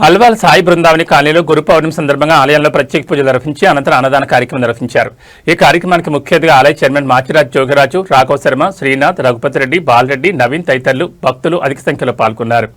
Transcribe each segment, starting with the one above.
అల్వాల్ సాయి బృందావని కాలనీలో గురు పౌర్ణమి సందర్భంగా ఆలయంలో ప్రత్యేక పూజలు నిర్వహించి అనంతరం అన్నదాన కార్యక్రమం నిర్వహించారు. ఈ కార్యక్రమానికి ముఖ్య అతిథిగా ఆలయ చైర్మన్ మాచిరాజ్ జోగిరాజు, రాఘవ శర్మ, శ్రీనాథ్, రఘుపతి రెడ్డి, బాలరెడ్డి, నవీన్ తదితరులు భక్తులు అధిక సంఖ్యలో పాల్గొన్నారు.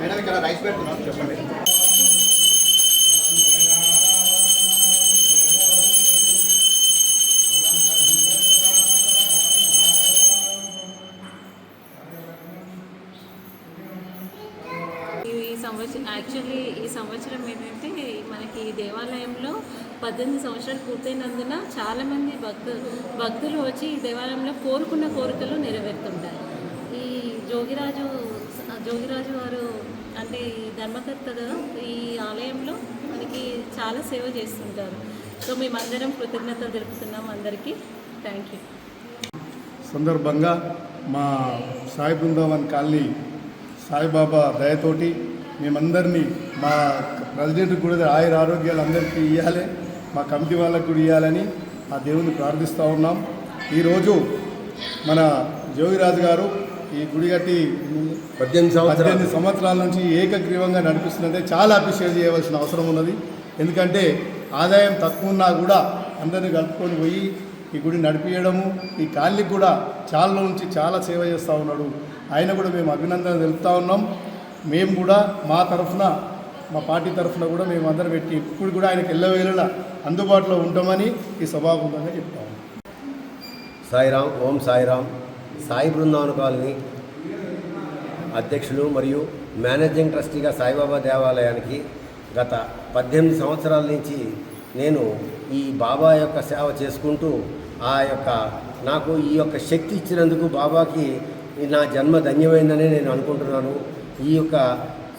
మేడం ఇక్కడ రైస్ పెడుతున్నాం చెప్పండి. ఈ సంవత్సరం ఏంటంటే మనకి దేవాలయంలో 18 సంవత్సరాలు పూర్తయినందున చాలామంది భక్తులు వచ్చి ఈ దేవాలయంలో కోరుకున్న కోరికలు నెరవేరుతుంటారు. ఈ జోగిరాజు వారు అంటే ఈ ధర్మకర్తగా ఈ ఆలయంలో మనకి చాలా సేవ చేస్తుంటారు. సో మేమందరం కృతజ్ఞతలు తెలుపుతున్నాం అందరికీ. Thank you. సందర్భంగా మా సాయి బృందావన్ కాలనీ సాయిబాబా దయతోటి మేమందరినీ మా ప్రెసిడెంట్ కూడా ఆయుర ఆరోగ్యాలు అందరికీ ఇవ్వాలి, మా కమిటీ వాళ్ళకు కూడా ఇవ్వాలని ఆ దేవుని ప్రార్థిస్తూ ఉన్నాం. ఈరోజు మన జోగిరాజు గారు ఈ గుడి కట్టి 18 సంవత్సరాల నుంచి ఏకగ్రీవంగా నడిపిస్తున్నదే చాలా అప్రిషియేట్ చేయవలసిన అవసరం ఉన్నది. ఎందుకంటే ఆదాయం తక్కువ ఉన్నా కూడా అందరినీ కలుపుకొని పోయి ఈ గుడి నడిపించడము, ఈ కాలనీకి కూడా చాలా నుంచి చాలా సేవ చేస్తూ ఉన్నాడు. ఆయన కూడా మేము అభినందన తెలుపుతూ ఉన్నాం. మేము కూడా మా తరఫున, మా పార్టీ తరఫున కూడా మేము అందరం పెట్టి ఇప్పుడు కూడా ఆయనకి ఎల్లవేళలా అందుబాటులో ఉంటామని ఈ సభాముఖంగా చెప్తాము. సాయిరామ్, ఓం సాయిరామ్. సాయి బృందావన కాలనీ అధ్యక్షులు మరియు మేనేజింగ్ ట్రస్టీగా సాయిబాబా దేవాలయానికి గత 18 సంవత్సరాల నుంచి నేను ఈ బాబా యొక్క సేవ చేసుకుంటూ నాకు ఈ యొక్క శక్తి ఇచ్చినందుకు బాబాకి నా జన్మ ధన్యమైందని నేను అనుకుంటున్నాను. ఈ యొక్క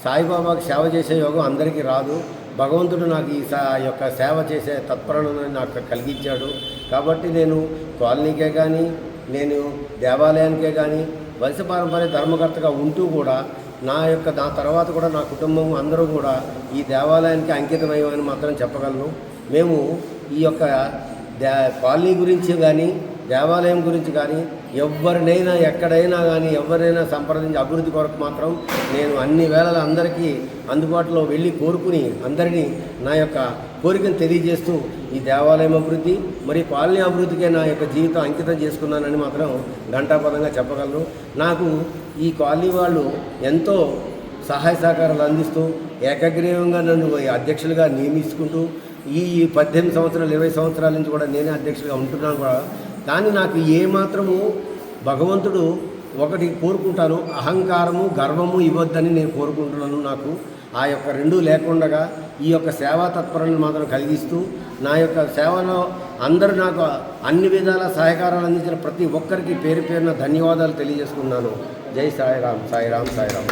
సాయిబాబాకి సేవ చేసే యోగం అందరికీ రాదు. భగవంతుడు నాకు ఈ యొక్క సేవ చేసే తత్పరను నాకు కలిగించాడు. కాబట్టి నేను కాలనీకే కానీ, నేను దేవాలయానికే కానీ వంశపారంపర్య ధర్మకర్తగా ఉంటూ కూడా నా తర్వాత కూడా నా కుటుంబం అందరూ కూడా ఈ దేవాలయానికి అంకితమయ్యమని మాత్రం చెప్పగలను. మేము ఈ యొక్క కాలనీ గురించి కానీ, దేవాలయం గురించి కానీ ఎవరినైనా ఎక్కడైనా కానీ ఎవరినైనా సంప్రదించి అభివృద్ధి కొరకు మాత్రం నేను అన్ని వేళల అందరికీ అందుబాటులో వెళ్ళి కోరుకుని అందరినీ నా యొక్క కోరికను తెలియజేస్తూ ఈ దేవాలయం అభివృద్ధి మరియు కాలనీ అభివృద్ధికే నా యొక్క జీవితం అంకితం చేసుకున్నానని మాత్రం ఘంటాపదంగా చెప్పగలను. నాకు ఈ కాలనీ వాళ్ళు ఎంతో సహాయ సహకారాలు అందిస్తూ ఏకగ్రీవంగా నన్ను అధ్యక్షులుగా నియమించుకుంటూ ఈ 18 సంవత్సరాలు 20 సంవత్సరాల నుంచి కూడా నేనే అధ్యక్షులుగా ఉంటున్నాను కూడా. కానీ నాకు ఏమాత్రము భగవంతుడు ఒకటి కోరుకుంటాను, అహంకారము గర్వము ఇవ్వద్దని నేను కోరుకుంటున్నాను. నాకు ఆ యొక్క రెండూ లేకుండా ఈ యొక్క సేవా తత్పరను మాత్రం కలిగిస్తూ నా యొక్క సేవలో అందరూ నాకు అన్ని విధాల సహకారాలు అందించిన ప్రతి ఒక్కరికి పేరు పేరున ధన్యవాదాలు తెలియజేసుకున్నాను. జై సాయిరామ్, సాయిరామ్, సాయిరామ్.